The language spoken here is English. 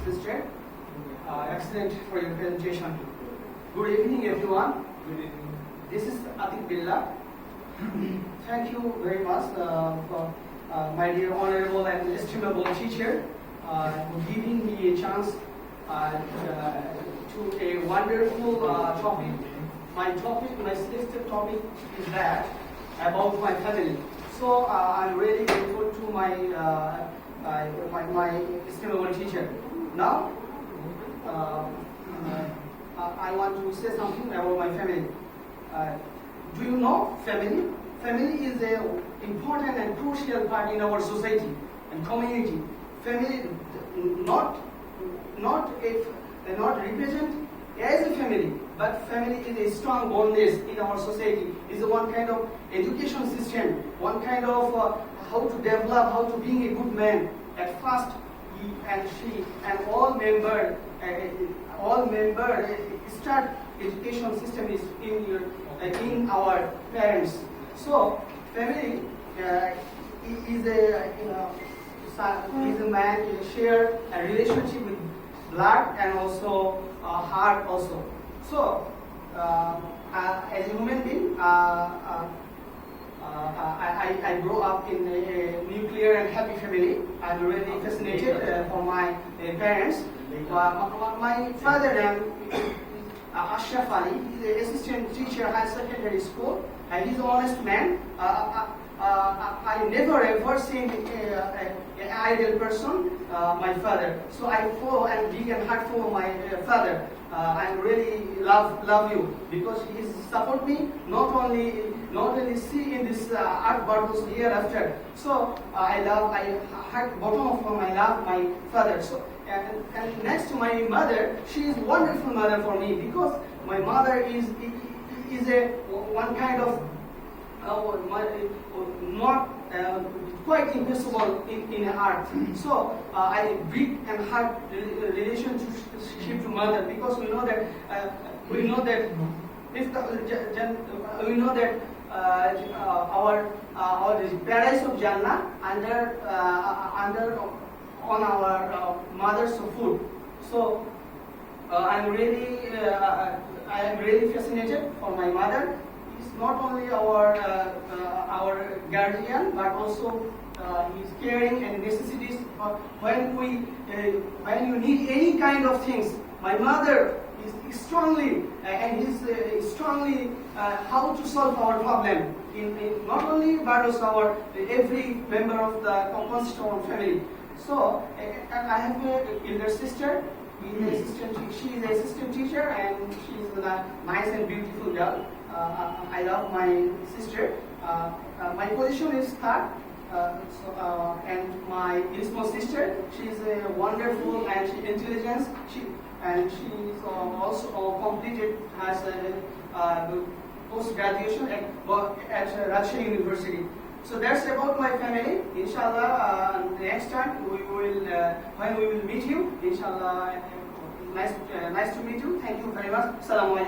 sister. Excellent for your presentation. Good evening, everyone. Good evening. This is Atik Billah. Thank you very much for my dear honorable and estimable teacher for giving me a chance to a wonderful topic. My selected topic is that about my family. So I'm really grateful to my estimable teacher. Now, I want to say something about my family. Do you know family? Family is an important and crucial part in our society and community. Family not represent as a family, but family is a strong bondage in our society. It's one kind of education system, one kind of how to develop, how to being a good man. At first, he and she and all member start education system is in our parents. So family is a man share a relationship with blood and also heart also. So as a human being, I grew up in a nuclear and happy family. I'm really fascinated for my parents. My father name Ashraf Ali. He's an assistant teacher high secondary school, and he's an honest man. I never ever seen an ideal person, my father. So I follow and big and hard for my father. I really love you because he support me not only see in this art but also hereafter. So I heart bottom of my love my father. So and next to my mother, she is wonderful mother for me because my mother is a one kind of not quite impossible in art. So I big and hard relationship to mother because we know that our paradise of Jannah under on our mother's food. So I am really fascinated for my mother. He's not only our guardian, but also he's caring and necessities. When you need any kind of things, my mother is strongly how to solve our problem in not only but also our every member of the constituent family. So I have an elder sister. She is an assistant teacher and she's a nice and beautiful girl. I love my sister. My position is third. And my small sister, she's a wonderful and she intelligent. She's also completed as a post-graduation at Rajshahi University. So that's about my family. Inshallah, next time when we will meet you, inshallah, nice to meet you. Thank you very much. Assalamu alaikum.